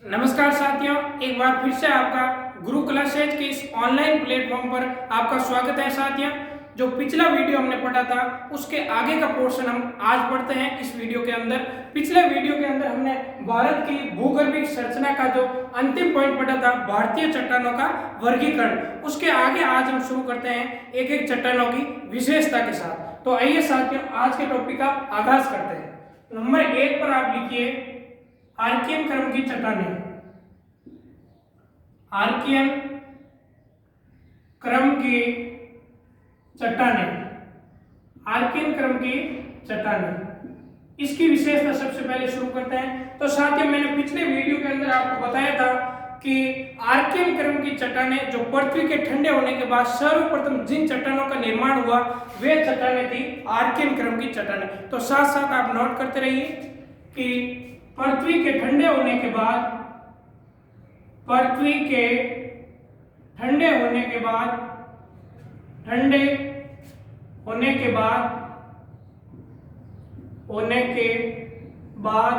नमस्कार साथियों, एक बार फिर से आपका गुरु क्लासेज के इस ऑनलाइन प्लेटफॉर्म पर आपका स्वागत है। साथियों, जो पिछला वीडियो हमने पढ़ा था उसके आगे का पोर्शन हम आज पढ़ते हैं इस वीडियो के अंदर। पिछले वीडियो के अंदर हमने भारत की भूगर्भिक संरचना का जो अंतिम पॉइंट पढ़ा था, भारतीय चट्टानों का वर्गीकरण, उसके आगे आज हम शुरू करते हैं एक एक चट्टानों की विशेषता के साथ। तो आइए साथियों, आज के टॉपिक का आगाज करते हैं। नंबर 1 पर आप लिखिए आर्कियन क्रम की चट्टानें। आर्कियन क्रम की चट्टानें, आर्कियन क्रम की चट्टानें, इसकी विशेषता सबसे पहले शुरू करते हैं। तो साथियों, मैंने पिछले वीडियो के अंदर आपको बताया था कि आर्कियन क्रम की चट्टानें जो पृथ्वी के ठंडे होने के बाद सर्वप्रथम जिन चट्टानों का निर्माण हुआ वे चट्टानें थी आर्कियन क्रम की चट्टानें। तो साथ साथ आप नोट करते रहिए कि पृथ्वी के ठंडे होने के बाद, पृथ्वी के ठंडे होने के बाद, ठंडे होने के बाद, होने के बाद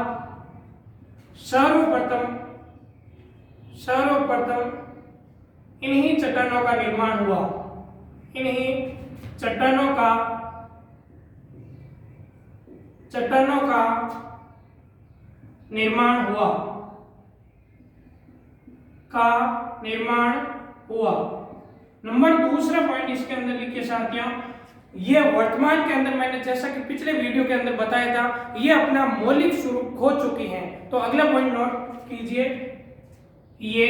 सर्वप्रथम इन्हीं चट्टानों का निर्माण हुआ। इन्हीं चट्टानों का निर्माण हुआ। नंबर दूसरा पॉइंट इसके अंदर लिखिए साथियों, ये वर्तमान के अंदर मैंने जैसा कि पिछले वीडियो के अंदर बताया था, ये अपना मौलिक स्वरूप खो चुकी हैं। तो अगला पॉइंट नोट कीजिए, ये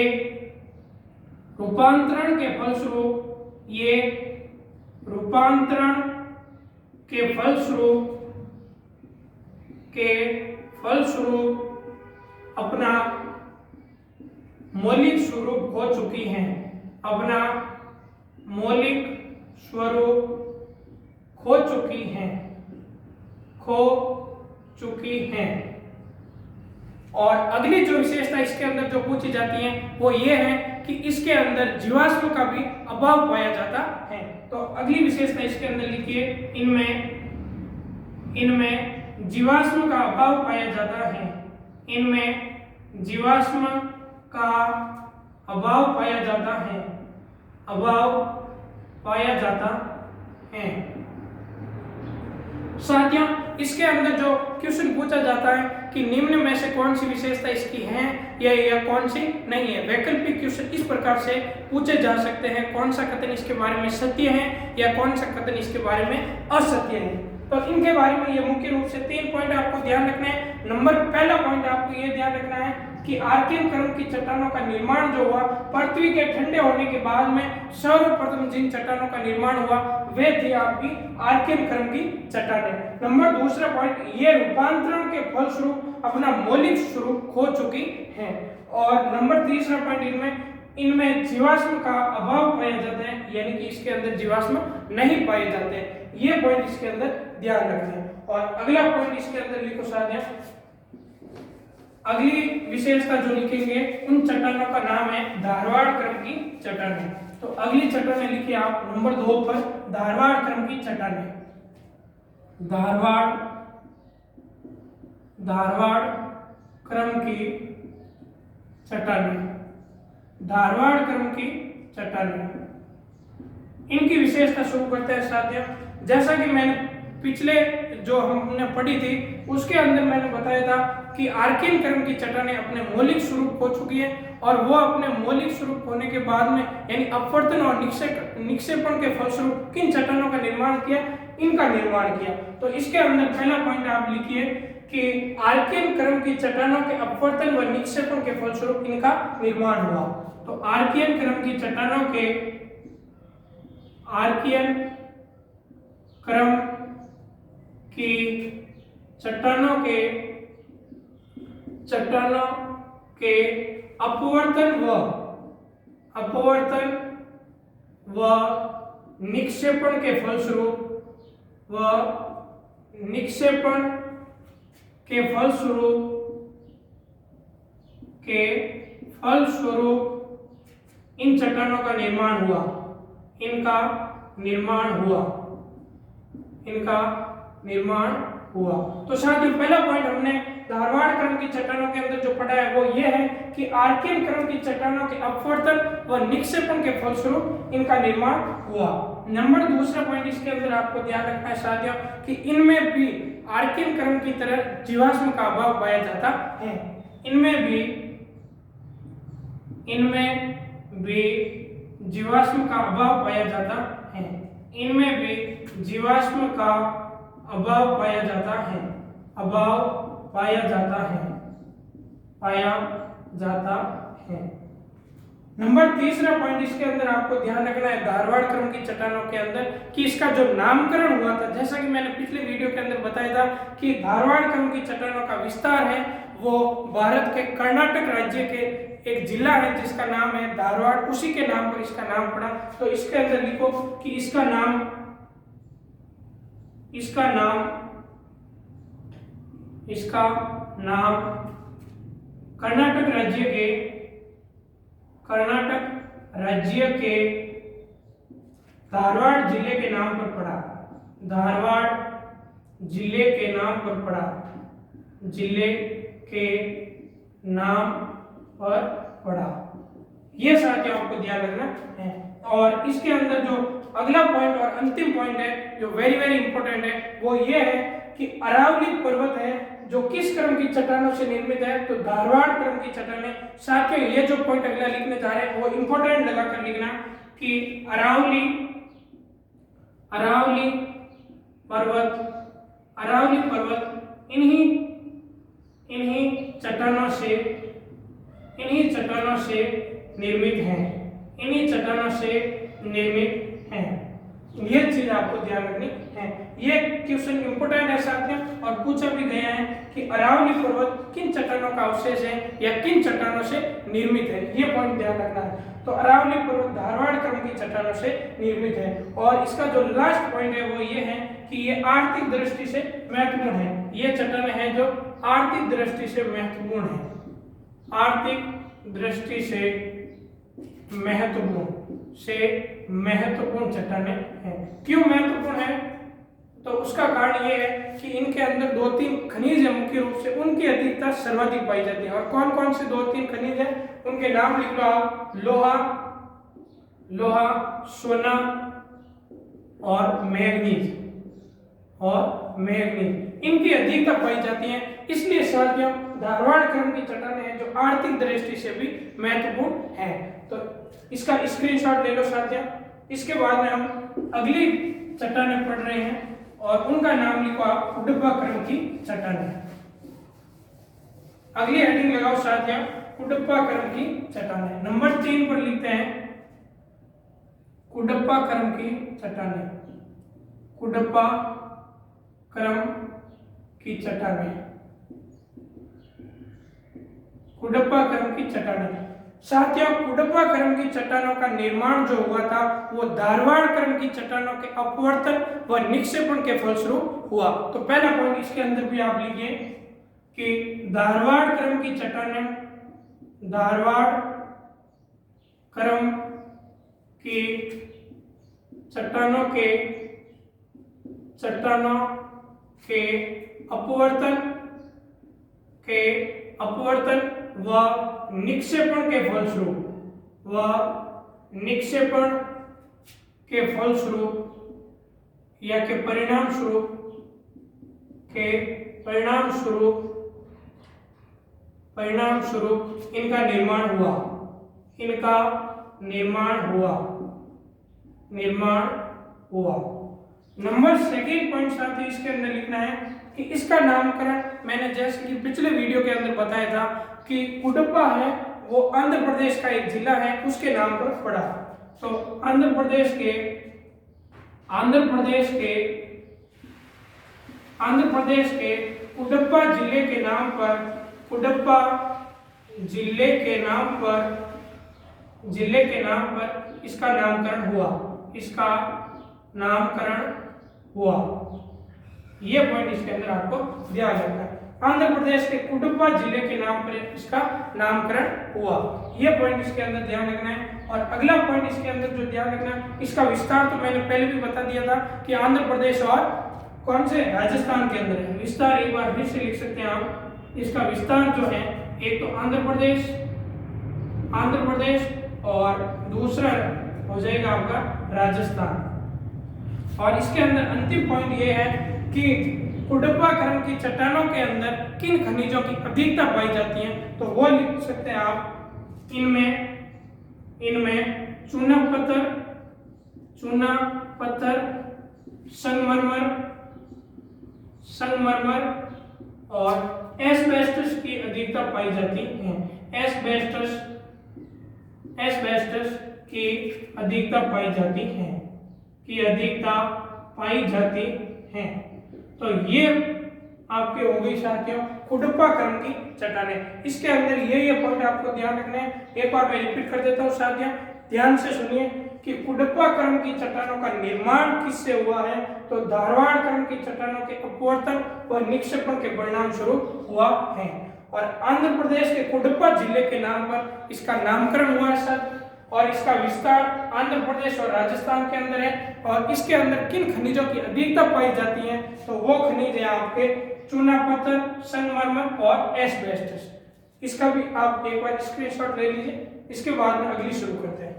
रूपांतरण के फलस्वरूप अपना मौलिक स्वरूप खो चुकी हैं। अपना मौलिक स्वरूप खो चुकी हैं। और अगली जो विशेषता इसके अंदर जो पूछी जाती है वो ये है कि इसके अंदर जीवाश्म का भी अभाव पाया जाता है। तो अगली विशेषता इसके अंदर लिखिए, इनमें जीवाश्म का अभाव पाया जाता है। इनमें जीवाश्म का अभाव पाया जाता है। साथियों, इसके अंदर जो क्वेश्चन पूछा जाता है कि निम्न में से कौन सी विशेषता इसकी है या कौन सी नहीं है, वैकल्पिक क्वेश्चन इस प्रकार से पूछे जा सकते हैं, कौन सा कथन इसके बारे में सत्य है या कौन सा कथन इसके बारे में असत्य है। तो इनके बारे में ये मुख्य रूप से 3 पॉइंट आपको ध्यान रखना है। पहला पॉइंट आपको ये ध्यान रखना है कि आर्कियन क्रम की चट्टानों का निर्माण जो हुआ पृथ्वी के ठंडे होने के बाद में सर्वप्रथम जिन चट्टानों का निर्माण हुआ वे थी आपकी आर्कियन क्रम की चट्टानें। नंबर दूसरा पॉइंट, ये रूपांतरण के फलस्वरूप अपना मौलिक स्वरूप खो चुकी हैं। और नंबर तीसरा पॉइंट, इनमें जीवाश्म का अभाव पाया जाता है, यानी कि इसके अंदर जीवाश्म नहीं पाए जाते हैं। ये पॉइंट इसके अंदर ध्यान रखें। और अगला पॉइंट इसके अंदर लिखो साथियों, अगली विशेषता जो लिखेंगे उन चट्टानों का नाम है धारवाड़ क्रम की चट्टानें। तो अगली चट्टानें लिखिए आप नंबर 2 पर, धारवाड़ क्रम की चट्टानें। धारवाड़ क्रम की चट्टानें, इनकी विशेषता शुरू करते हैं साथियों। जैसा कि मैंने पिछले जो हमने पढ़ी थी उसके अंदर मैंने बताया था कि आर्कियन क्रम की चट्टानें अपने मौलिक स्वरूप खो चुकी है और वो अपने मौलिक स्वरूप होने के बाद में यानी अपवर्तन और निक्षेपण के फलस्वरूप किन चट्टानों का निर्माण किया, इनका निर्माण किया। तो इसके अंदर पहला पॉइंट आप लिखिए कि आर्कियन क्रम की चट्टानों के अपवर्तन व निक्षेपण के फलस्वरूप इनका निर्माण हुआ। तो आर्कियन क्रम की चट्टानों के अपवर्तन व निक्षेपण के फलस्वरूप इन चट्टानों का निर्माण हुआ। तो साथियों, पहला पॉइंट हमने धारवाड़ क्रम की चट्टानों के अंदर जो पढ़ा है वो ये है कि आर्कियन क्रम की चट्टानों के अपवर्तन व निक्षेपण के फलस्वरूप इनका निर्माण हुआ। नंबर दूसरा पॉइंट इसके अंदर आपको ध्यान रखना है साथियों कि इनमें भी आर्कियन क्रम की तरह जीवाश्म का अभाव पाया जाता है। इनमें भी जीवाश्म का अभाव पाया जाता है। इनमें भी जीवाश्म का अभाव पाया जाता है। नंबर तीसरा पॉइंट इसके अंदर आपको ध्यान रखना है धारवाड़ क्रम की चट्टानों के अंदर कि इसका जो नामकरण हुआ था, जैसा कि मैंने पिछले वीडियो के अंदर बताया था कि धारवाड़ क्रम की चट्टानों का विस्तार है वो भारत के कर्नाटक राज्य के एक जिला है जिसका नाम है धारवाड़, उसी के नाम पर इसका नाम पड़ा। तो इसके अंदर लिखो कि इसका नाम कर्नाटक राज्य के धारवाड़ जिले के नाम पर पड़ा। ये साथियों आपको ध्यान रखना है। और इसके अंदर जो अगला पॉइंट और अंतिम पॉइंट है जो वेरी वेरी इंपॉर्टेंट है वो ये है कि अरावली पर्वत है जो किस क्रम की चट्टानों से निर्मित है, तो धारवाड़ क्रम की चट्टानें। साथियों ये जो पॉइंट अगला लिखने जा रहे हैं वो इंपॉर्टेंट लगाकर लिखना कि अरावली पर्वत इन्हीं चट्टानों से निर्मित हैं। ये चीज आपको ध्यान रखनी है। ये क्वेश्चन इंपोर्टेंट है साथियों और पूछा भी गया है कि अरावली पर्वत किन चट्टानों का अवशेष है या किन चट्टानों से निर्मित है, ये पॉइंट ध्यान रखना है। तो अरावली पर्वत धारवाड़ क्रम की चट्टानों से निर्मित है। और इसका जो लास्ट पॉइंट है वो ये है कि ये आर्थिक दृष्टि से महत्वपूर्ण है। ये चट्टानें हैं जो आर्थिक दृष्टि से महत्वपूर्ण है। महत्वपूर्ण चट्टानें हैं। क्यों महत्वपूर्ण है? तो उसका कारण ये है कि इनके अंदर 2-3 खनिज है, मुख्य रूप से उनकी अधिकता सर्वाधिक पाई जाती है। और कौन कौन से 2-3 खनिज है उनके नाम लिख लो आप। लोहा, सोना और मैग्नीज इनकी अधिकता पाई जाती है। इसलिए साथियों धारवाड़ क्रम की चट्टानें हैं जो आर्थिक दृष्टि से भी महत्वपूर्ण है। तो इसका स्क्रीनशॉट ले लो साथियों। इसके बाद में हम अगली चट्टानें पढ़ रहे हैं और उनका नाम लिखो आप कुडप्पा क्रम की चट्टानें। अगली हेडिंग लगाओ साथियों कुडप्पा क्रम की चट्टानें। नंबर 3 पर लिखते हैं कुडप्पा क्रम की चट्टानें। कुडप्पा क्रम की चट्टानें। साथियों कुडप्पा क्रम की चट्टानों का निर्माण जो हुआ था वो धारवाड़ क्रम की चट्टानों के अपवर्तन व निक्षेपण के फलस्वरूप हुआ। तो पहला पॉइंट इसके अंदर भी आप लिखिए कि धारवाड़ क्रम की चट्टानों के अपवर्तन व निक्षेपण के फलस्वरूप या के परिणाम स्वरूप इनका निर्माण हुआ। नंबर 2 पॉइंट साथ ही इसके अंदर लिखना है कि इसका नामकरण मैंने जैसे कि पिछले वीडियो के अंदर बताया था कि कुडप्पा है वो आंध्र प्रदेश का एक जिला है उसके नाम पर पड़ा। तो आंध्र प्रदेश के कुडप्पा जिले के नाम पर इसका नामकरण हुआ। ये पॉइंट इसके अंदर आपको ध्यान रखना है। आंध्र प्रदेश के कुडप्पा जिले के नाम पर इसका नामकरण हुआ। ये पॉइंट इसके अंदर ध्यान रखना है। और अगला पॉइंट इसके अंदर जो ध्यान रखना है इसका विस्तार तो मैंने पहले भी बता दिया था कि आंध्र प्रदेश और कौन से राजस्थान के अंदर है। विस्तार एक बार फिर से लिख सकते हैं आप। इसका विस्तार जो है एक तो आंध्र प्रदेश और दूसरा हो जाएगा आपका राजस्थान। और इसके अंदर अंतिम पॉइंट ये है कि कुडप्पा खरन की चट्टानों के अंदर किन खनिजों की अधिकता पाई जाती है, तो वो लिख सकते हैं आप इनमें चूना पत्थर, संगमरमर और एस्बेस्टस की अधिकता पाई जाती है। एस्बेस्टस की अधिकता पाई जाती है। तो ये आपके हो गई साथियों कुडप्पा खरन की चट्टानें। इसके अंदर ये पॉइंट आपको ध्यान रखना है। एक बार मैं रिपीट कर देता हूँ साथियों, ध्यान से सुनिए कि कुडप्पा खरन की चट्टानों का निर्माण किससे हुआ है, तो धारवाड़ खरन की चट्टानों के अपवर्तन व निक्षेपण के परिणाम स्वरूप हुआ है। और आंध्र प्रदेश के कुडप्पा जिले के नाम पर इसका नामकरण हुआ है सर। और इसका विस्तार आंध्र प्रदेश और राजस्थान के अंदर है। और इसके अंदर किन खनिजों की अधिकता पाई जाती है, तो वो खनिज है आपके चूना पत्थर, संगमरमर और एस्बेस्टस। इसका भी आप एक बार स्क्रीनशॉट ले लीजिए। इसके बाद में अगली शुरू करते हैं।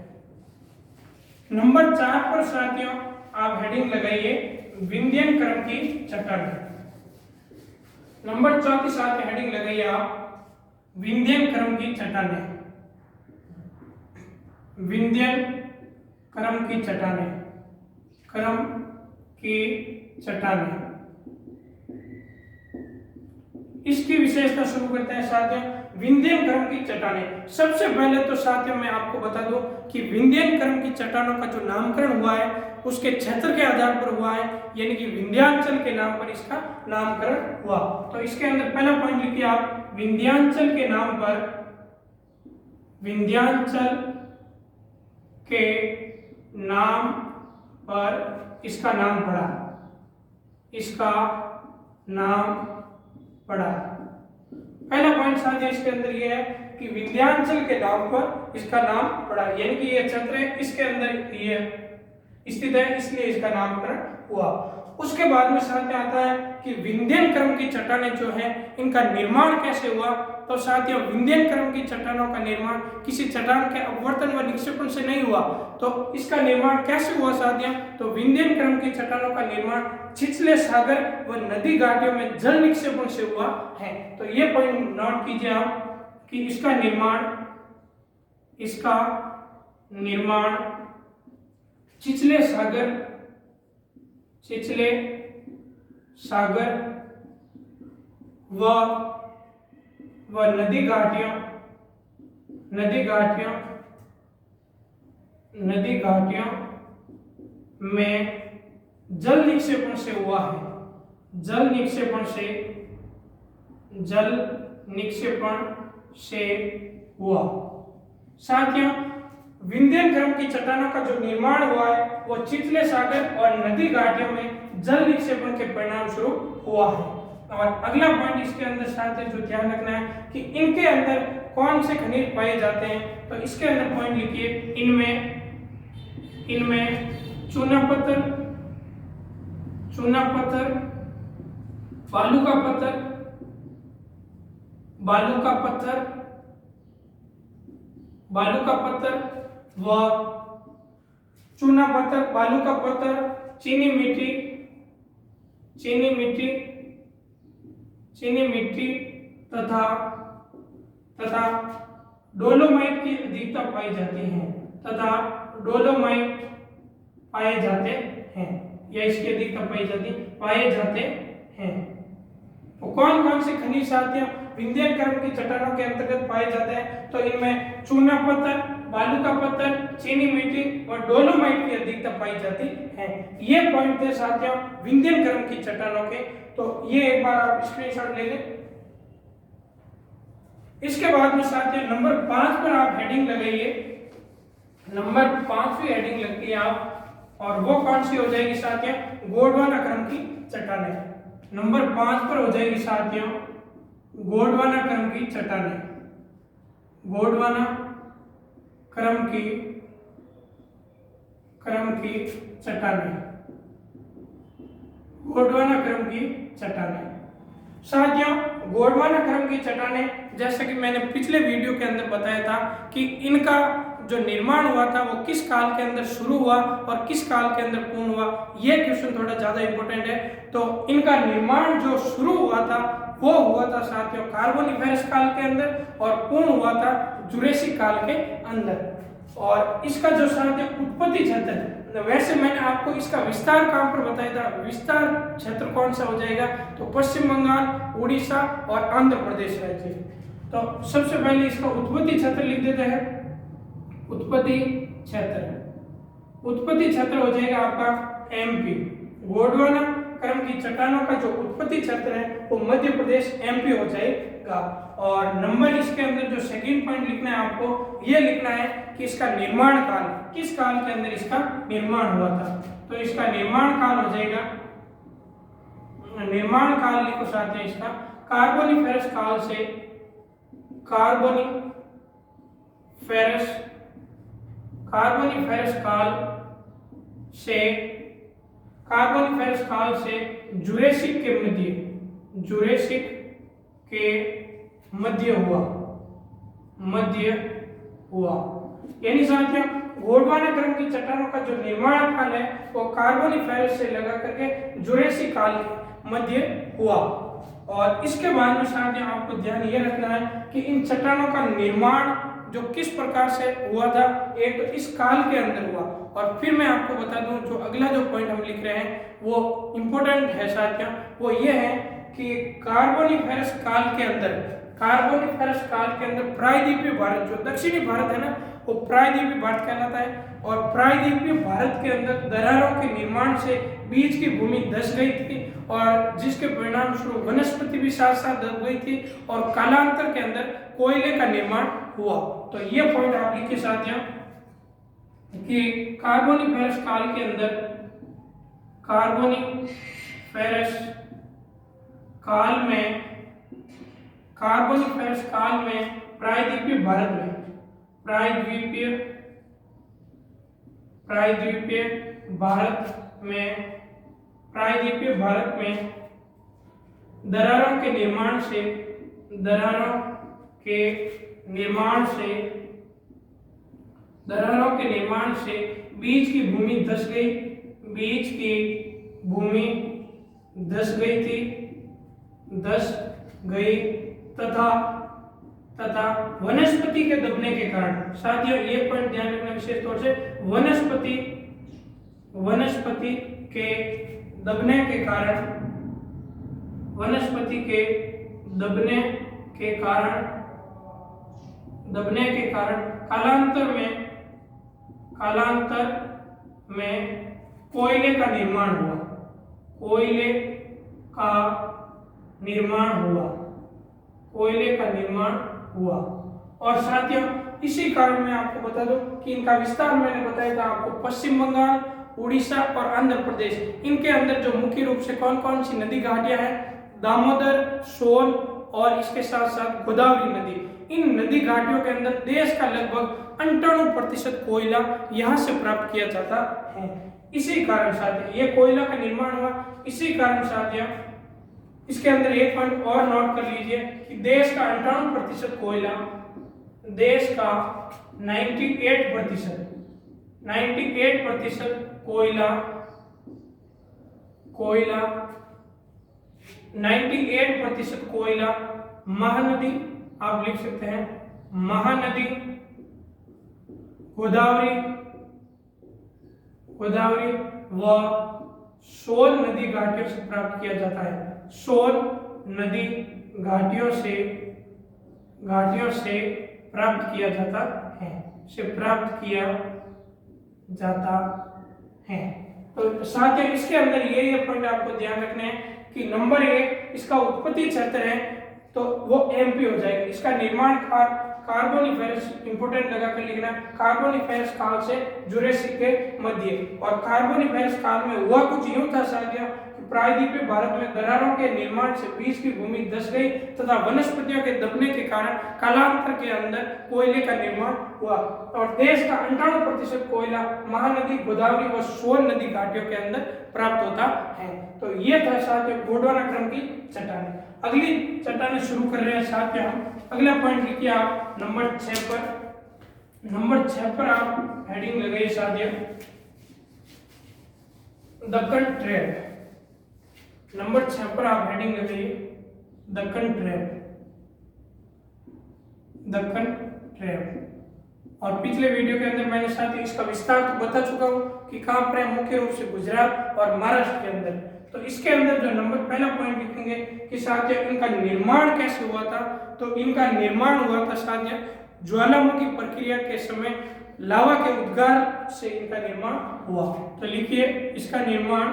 नंबर 4 पर साथियों आप हेडिंग लगाइए विंध्यन खरन की चट्टानें। नंबर 4 के साथ हेडिंग लगाइए आप विंध्यन खरन की चट्टानें। विंध्यन खरन की चट्टानें। इसकी विशेषता शुरू करते हैं साथियों। विंध्यन खरन की चट्टानें, सबसे पहले तो साथियों मैं आपको बता दूं कि विंध्यन खरन की चट्टानों का जो नामकरण हुआ है उसके क्षेत्र के आधार पर हुआ है, यानी कि विंध्याचल के नाम पर इसका नामकरण हुआ। तो इसके अंदर पहला पॉइंट लिखिए आप, विंध्याचल के नाम पर इसका नाम पड़ा। पहला पॉइंट साथियों इसके अंदर यह है कि विंध्याचल के नाम पर इसका नाम पड़ा, यानी कि यह क्षेत्र है इसके अंदर ये स्थित है, इसलिए इसका नामकरण हुआ। उसके बाद में साथ में आता है कि विंध्यन खरन की चट्टानें जो है इनका निर्माण कैसे हुआ, तो साथियों विंध्यन खरन की चट्टानों का निर्माण किसी चट्टान के अपवर्तन व निक्षेपण से नहीं हुआ। तो इसका निर्माण कैसे हुआ साथियों, तो विंध्यन खरन की चट्टानों का निर्माण छिछले सागर व नदी घाटियों में जल निक्षेपण से हुआ है। तो ये पॉइंट नोट कीजिए आप कि इसका निर्माण छिछले सागर व नदी घाटियों में जल निक्षेपण से हुआ है। जल निक्षेपण से हुआ। साथियों विंध्यन खरन की चट्टानों का जो निर्माण हुआ है वो छिछले सागर और नदी घाटियों में जल निक्षेपण के परिणाम स्वरूप हुआ है। और अगला पॉइंट इसके अंदर साथियों जो ध्यान रखना है कि इनके अंदर कौन से खनिज पाए जाते हैं, तो इसके अंदर पॉइंट लिखिए इनमें चूना पत्थर, बालू का पत्थर व चूना पत्थर, बालू का पत्थर, चीनी मिट्टी तथा डोलोमाइट की अधिकता पाई जाते हैं या इसकी अधिकता पाए जाते हैं। तो कौन कौन से खनिज साथियों विंध्यन खरन की चट्टानों के अंतर्गत पाए जाते हैं, तो इनमें चूना पत्थर, बालू का पत्थर, चीनी मिट्टी और डोलोमाइट की अधिकता पाई जाती है। ये पॉइंट थे साथियों विंध्यन खरन की चट्टानों के। तो ये एक बार आप स्क्रीनशॉट ले लें। इसके बाद में साथियों नंबर 5 पर आप हेडिंग लगाइए। नंबर 5वीं हेडिंग लगती है आप, और वो कौन सी हो जाएगी साथियों, गोंडवाना खरन की चट्टानें। नंबर 5 पर हो जाएगी साथियों गोंडवाना खरन की चट्टानें। गोंडवाना खरन की चट्टानें। साथियों, गोंडवाना क्रम की चट्टानें, जैसे कि मैंने पिछले वीडियो के अंदर बताया था कि इनका जो निर्माण हुआ था वो किस काल के अंदर शुरू हुआ और किस काल के अंदर पूर्ण हुआ, ये क्वेश्चन थोड़ा ज्यादा इंपॉर्टेंट है। तो इनका निर्माण जो शुरू हुआ था वो हुआ था साथियों कार्बोनिफेरस काल के अंदर और पूर्ण हुआ था जुरेसिक काल के अंदर। और इसका जो साथियों उत्पत्ति क्षेत्र है, वैसे मैंने आपको इसका विस्तार कहां पर बताया था, विस्तार क्षेत्र कौन सा हो जाएगा, तो पश्चिम बंगाल, उड़ीसा और आंध्र प्रदेश राज्य। तो सबसे पहले इसका उत्पत्ति क्षेत्र लिख देते हैं। उत्पत्ति क्षेत्र हो जाएगा आपका एमपी। गोंडवाना क्रम की चट्टानों का जो उत्पत्ति क्षेत्र है वो मध्य प्रदेश एमपी हो जाएगा। और नंबर इसके अंदर जो सेकंड पॉइंट लिखना है आपको, ये लिखना है कि इसका निर्माण काल, किस काल के अंदर इसका निर्माण हुआ था। तो इसका निर्माण काल हो जाएगा, निर्माण काल लिखो साथ में इसका कार्बोनिफेरस काल से, कार्बोनिफेरस काल से जुरेसिक के मध्य हुआ। यानी साथियों गोंडवाना क्रम की चट्टानों का जो निर्माण काल है वो कार्बोनिफेरस से लगा करके जुरेसिक काल के मध्य हुआ। और इसके बाद में साथियों आपको ध्यान ये रखना है कि इन चट्टानों का निर्माण जो किस प्रकार से हुआ था, एक तो इस काल के अंदर हुआ। और फिर मैं आपको बता दूं जो अगला जो पॉइंट हम लिख रहे हैं वो इंपॉर्टेंट है साथियों, वो ये है कि कार्बोनिफेरस काल के अंदर प्रायद्वीपीय भारत, जो दक्षिणी भारत है ना, वो प्रायद्वीपीय भारत कहलाता है। और प्रायद्वीपीय भारत के अंदर दरारों के निर्माण से बीज की भूमि धंस गई थी और जिसके परिणाम स्वरूप वनस्पति भी साथ साथ दब गई थी और कालांतर के अंदर कोयले का निर्माण हुआ। तो ये पॉइंट आप लिखिए साथियों कि कार्बोनिफेरस काल के अंदर, कार्बोनिफेरस काल में प्रायद्वीपीय भारत में दरारों के निर्माण से बीज की भूमि धंस गई तथा वनस्पति के दबने के कारण, साथियों ये पॉइंट ध्यान रखना विशेष तौर से, वनस्पति के दबने के कारण कालांतर में कोयले का निर्माण हुआ। और साथियों इसी कारण मैं आपको बता दूं कि इनका विस्तार मैंने बताया था आपको, पश्चिम बंगाल, उड़ीसा और आंध्र प्रदेश, इनके अंदर जो मुख्य रूप से कौन कौन सी नदी घाटियां हैं, दामोदर, सोन और इसके साथ साथ गोदावरी नदी। इन नदी घाटियों के अंदर देश का लगभग 98% कोयला यहाँ से प्राप्त किया जाता है। इसी कारण साथियों ये कोयला का निर्माण हुआ। इसी कारण साथियों इसके अंदर एक पॉइंट और नोट कर लीजिए कि देश का 98% कोयला, देश का 98% कोयला 98% कोयला महानदी, आप लिख सकते हैं महानदी, गोदावरी व सोन नदी घाटियों से प्राप्त किया जाता है। सोन नदी घाटियों से प्राप्त किया जाता है। तो साथियों इसके अंदर ये पॉइंट आपको ध्यान रखने हैं कि नंबर 1 इसका उत्पत्ति क्षेत्र है तो वो एमपी हो जाएगा। इसका निर्माण कार्बोनिफेरस, इंपोर्टेंट लगा कर लिखना, कार्बोनिफेरस काल से जुरेसिक के मध्य। और कार्बोनिफेरस काल में हुआ कुछ यूं था साथियों कि प्रायद्वीपीय भारत में दरारों के निर्माण से बीज की भूमि धंस गई तथा वनस्पतियों के दबने के कारण कालांतर के अंदर कोयले का निर्माण हुआ और देश का 98% कोयला महानदी, गोदावरी व सोन नदी घाटियों के अंदर प्राप्त होता है। तो ये था साथियों गोंडवाना क्रम की चट्टानें। अगली चट्टानें शुरू कर रहे हैं साथियों हम। अगला पॉइंट लिखिए आप नंबर 6 पर। नंबर 6 पर आप हेडिंग लगाइए साथियों दक्कन ट्रैप। नंबर 6 पर आप हेडिंग लगाइए दक्कन ट्रैप, दक्कन ट्रैप। और पिछले वीडियो के अंदर मैंने साथ ही इसका विस्तार तो बता चुका हूं कि कहां पर है, मुख्य रूप से गुजरात और महाराष्ट्र के अंदर। तो इसके अंदर जो नंबर पहला पॉइंट लिखेंगे कि साथियों इनका निर्माण कैसे हुआ था। तो इनका निर्माण हुआ था साथियों ज्वालामुखी प्रक्रिया के समय लावा के उद्गार से इनका निर्माण हुआ। तो लिखिए इसका निर्माण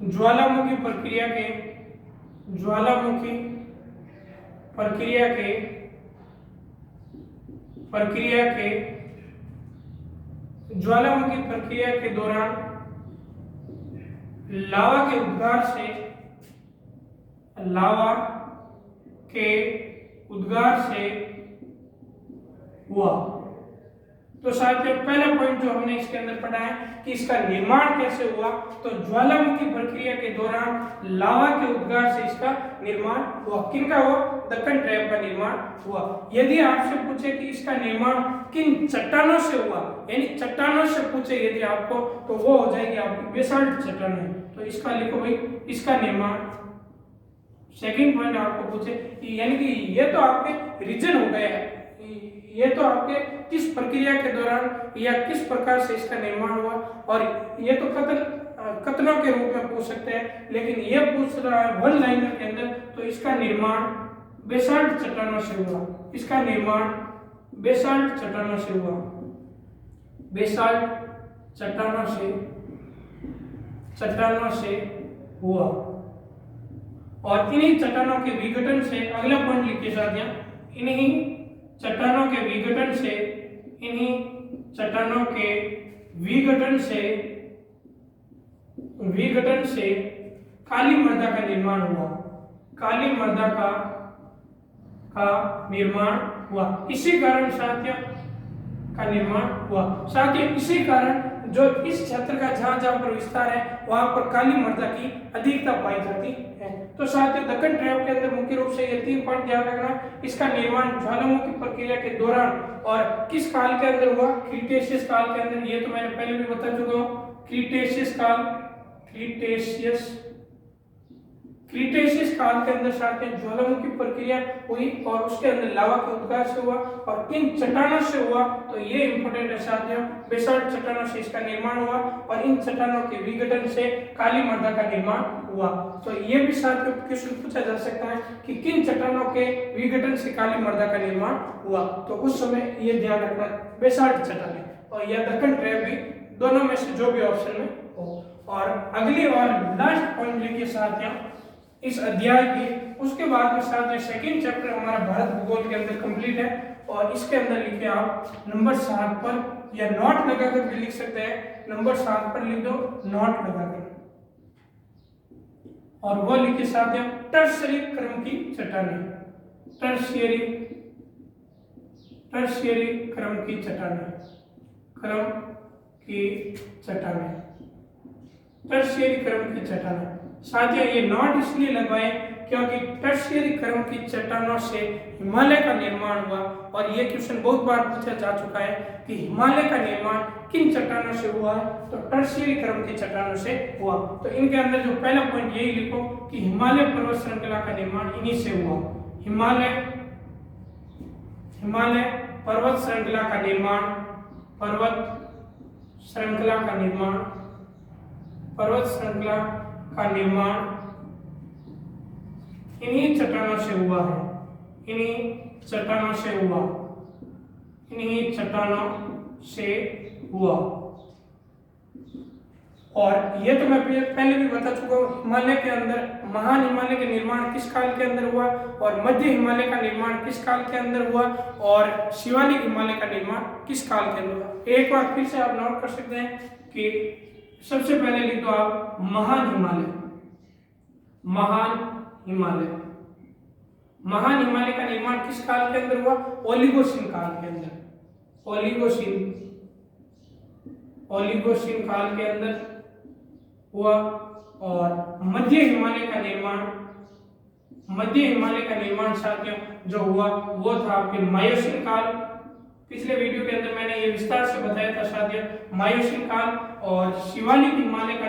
ज्वालामुखी प्रक्रिया के दौरान लावा के उद्गार से हुआ। तो साथियों पहला पॉइंट जो हमने इसके अंदर पढ़ा है कि इसका निर्माण कैसे हुआ। तो ज्वालामुखी प्रक्रिया के दौरान लावा के उद्गार से इसका निर्माण हुआ। किनका हुआ? दक्कन ट्रैप का निर्माण हुआ। यदि आपसे पूछे कि इसका निर्माण किन चट्टानों से हुआ, यानी चट्टानों से पूछे यदि आपको, तो वो हो जाएगी आपकी बेसाल्ट चट्टानें। तो इसका लिखो भाई इसका निर्माण। सेकंड पॉइंट आपको पूछे कि यानी कि ये तो आपके रीजन हो गए, ये तो आपके किस प्रक्रिया के दौरान या किस प्रकार से इसका निर्माण हुआ, और ये तो कथनों के रूप में पूछ सकते हैं, लेकिन ये पूछ रहा है वन लाइनर के अंदर। तो इसका निर्माण बेसाल्ट चट्टानों से हुआ। इसका निर्माण बेसाल्ट चट्टानों से हुआ, बेसाल्ट चट्टानों से हुआ। और इन्हीं चट्टानों के विघटन से, अगला पॉइंट लिखिए साथियों, इन्हीं चट्टानों के विघटन से काली मृदा का निर्माण हुआ। काली मृदा का निर्माण हुआ। इसी कारण साथियों का निर्माण हुआ। साथियों इसी कारण जो इस क्षेत्र का जहां पर विस्तार है वहां पर काली मृदा की अधिकता पाई जाती है। तो साथियों दक्कन ट्रैप के अंदर मुख्य रूप से ये 3 पॉइंट ध्यान रखना। इसका निर्माण ज्वालामुखी प्रक्रिया के दौरान और किस काल के अंदर हुआ? क्रीटेशियस काल के अंदर। ये तो मैंने पहले भी बता चुका हूं। क्रीटेशियस काल के अंदर साथियों ज्वालामुखी प्रक्रिया हुई और उसके अंदर लावा के उद्गार से हुआ। और किन चट्टानों से हुआ? तो ये इंपॉर्टेंट है साथियों, बेसाल्ट चट्टानों से इसका निर्माण हुआ और इन चट्टानों के विघटन से काली मृदा का निर्माण हुआ। तो ये भी साथियों क्वेश्चन पूछा जा सकता है कि किन चट्टानों के विघटन से काली मृदा का निर्माण हुआ। तो उस समय ये ध्यान रखना बेसाल्ट चट्टानें और यह दक्कन ट्रैप भी, दोनों में से जो भी ऑप्शन में हो। और अगली और लास्ट पॉइंट लिखिए साथियों इस अध्याय की। उसके बाद में साथियों सेकंड चैप्टर हमारा भारत भूगोल के अंदर कंप्लीट है। और इसके अंदर लिखिए आप नंबर 7 पर, या नोट लगाकर भी लिख सकते हैं, नंबर 7 पर लिख दो नोट लगाकर। और वो लिखिए साथियों टर्शियरी क्रम की चट्टानें। टर्शियरी क्रम की चट्टानें, टर्शियरी क्रम की चट्टानें। साथियों ये नोट इसलिए लगवाए क्योंकि टर्शियरी क्रम की चट्टानों से हिमालय का निर्माण हुआ। और ये क्वेश्चन बहुत बार पूछा जा चुका है कि हिमालय का निर्माण किन चट्टानों से हुआ है? तो टर्शियरी क्रम की चट्टानों से हुआ। तो इनके अंदर जो पहला पॉइंट यही लिखो कि हिमालय पर्वत श्रृंखला का निर्माण इन्हीं से हुआ। हिमालय पर्वत श्रृंखला का निर्माण, पर्वत श्रृंखला का निर्माण इन्हीं चट्टानों से हुआ है। इन्हीं चट्टानों से हुआ। और ये तो मैं पहले भी बता चुका हूँ। हिमालय के अंदर महान हिमालय का निर्माण किस काल के अंदर हुआ, और मध्य हिमालय का निर्माण किस काल के अंदर हुआ, और शिवालिक हिमालय का निर्माण किस काल के अंदर हुआ। एक बार फिर से आप नोट कर सकते हैं कि सबसे पहले लिख दो आप महान हिमालय का निर्माण किस काल के अंदर हुआ? ओलिगोसिन काल के अंदर। ओलिगोसीन काल के अंदर हुआ। और मध्य हिमालय का निर्माण साथियों जो हुआ वो था आपके मायोसीन काल। पिछले वीडियो के अंदर मैंने ये विस्तार से बताया था साथियों मायोसीन काल। और शिवालिक हिमालय का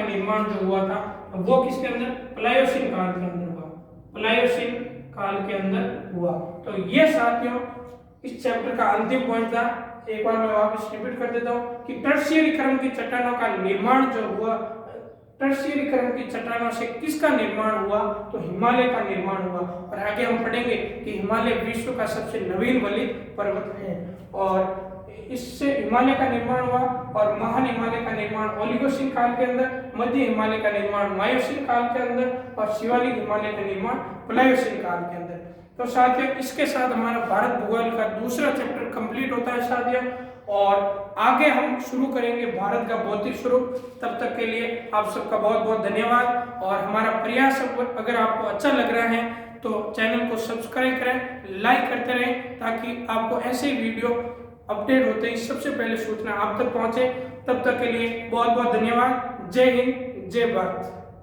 निर्माण जो हुआ था वो किसके अंदर, प्लायोसीन काल के अंदर हुआ, प्लायोसीन काल के अंदर हुआ। तो ये साथियों इस चैप्टर का अंतिम पॉइंट था। एक बार मैं वापस रिपीट कर देता हूँ कि टर्शियरी क्रम की चट्टानों का निर्माण जो हुआ, टर्शियरी क्रम की चट्टानों से किसका निर्माण हुआ, तो हिमालय का निर्माण हुआ। और आगे हम पढ़ेंगे कि हिमालय विश्व का सबसे नवीन वलित पर्वत है। और इससे हिमालय का निर्माण हुआ और महान हिमालय का निर्माण ओलिगोसीन काल के अंदर, मध्य हिमालय का निर्माण मायोसीन काल के अंदर और शिवालिक हिमालय का निर्माण प्लायोसीन काल के अंदर। तो साथियों इसके साथ हमारा भारत भूगोल का दूसरा चैप्टर कंप्लीट होता है साथियों। और आगे हम शुरू करेंगे भारत का भौतिक स्वरूप। तब तक के लिए आप सबका बहुत बहुत धन्यवाद। और हमारा प्रयास अगर आपको अच्छा लग रहा है तो चैनल को सब्सक्राइब करें, लाइक करते रहें ताकि आपको ऐसे वीडियो अपडेट होते ही सबसे पहले सूचना आप तक पहुंचे। तब तक के लिए बहुत बहुत धन्यवाद। जय हिंद, जय भारत।